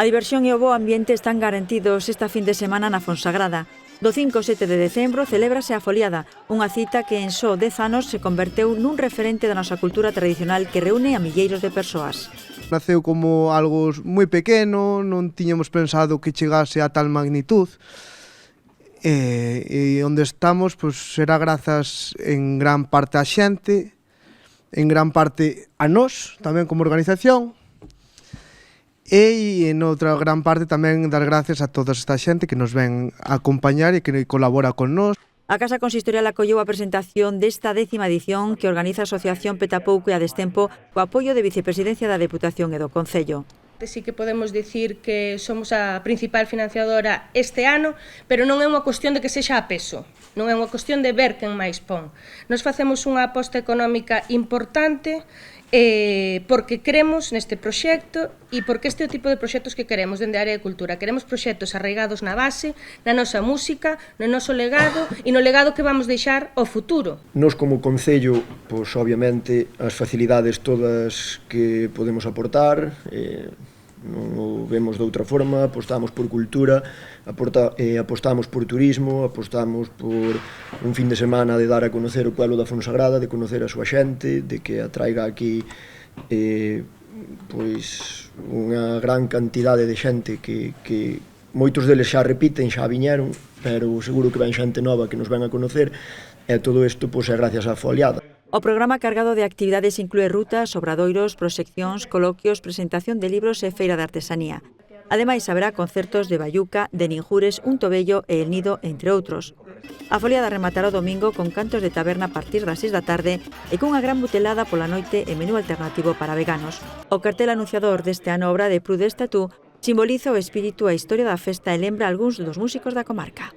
A diversión e o bo ambiente están garantidos esta fin de semana na Fonsagrada. Do 5 ao 7 de decembro celébrase a Foliada, unha cita que en só 10 anos se converteu nun referente da nosa cultura tradicional que reúne a milleiros de persoas. Naceu como algo moi pequeno, non tiñamos pensado que chegase a tal magnitud. E onde estamos, pois, será grazas en gran parte á xente, en gran parte a nós, tamén como organización, e en outra gran parte tamén dar gracias a toda esta xente que nos ven a acompañar e que colabora con nós. A Casa Consistorial acolleu a presentación desta 10ª edición que organiza a Asociación Petapouco e a Destempo co apoio de Vicepresidencia da Deputación e do Concello. Sí que podemos dicir que somos a principal financiadora este ano, pero non é unha cuestión de que sexa a peso, non é unha cuestión de ver quen máis pon. Nos facemos unha aposta económica importante porque cremos neste proxecto e porque este é o tipo de proxectos que queremos dende a área de cultura. Queremos proxectos arraigados na base, na nosa música, no noso legado e no legado que vamos deixar ao futuro. Nos como Concello, pois obviamente as facilidades todas que podemos aportar, non o vemos de outra forma, apostamos por cultura, apostamos por turismo, apostamos por un fin de semana de dar a conocer o pueblo da Fonsagrada, de conocer a súa xente, de que atraiga aquí pois unha gran cantidade de xente que moitos deles xa repiten, xa viñeron, pero seguro que ven xente nova que nos ven a conocer, e todo isto pois é gracias á Foliada. O programa cargado de actividades inclúe rutas, obradoiros, proxeccións, coloquios, presentación de libros e feira de artesanía. Ademais, haberá concertos de Bayuca, de Ninjures, Un Tobello e El Nido, entre outros. A Foliada rematará o domingo con cantos de taberna a partir das 6 da tarde e cunha gran butelada pola noite e menú alternativo para veganos. O cartel anunciador deste ano obra de Prudence Tattoo simboliza o espírito e a historia da festa e lembra algúns dos músicos da comarca.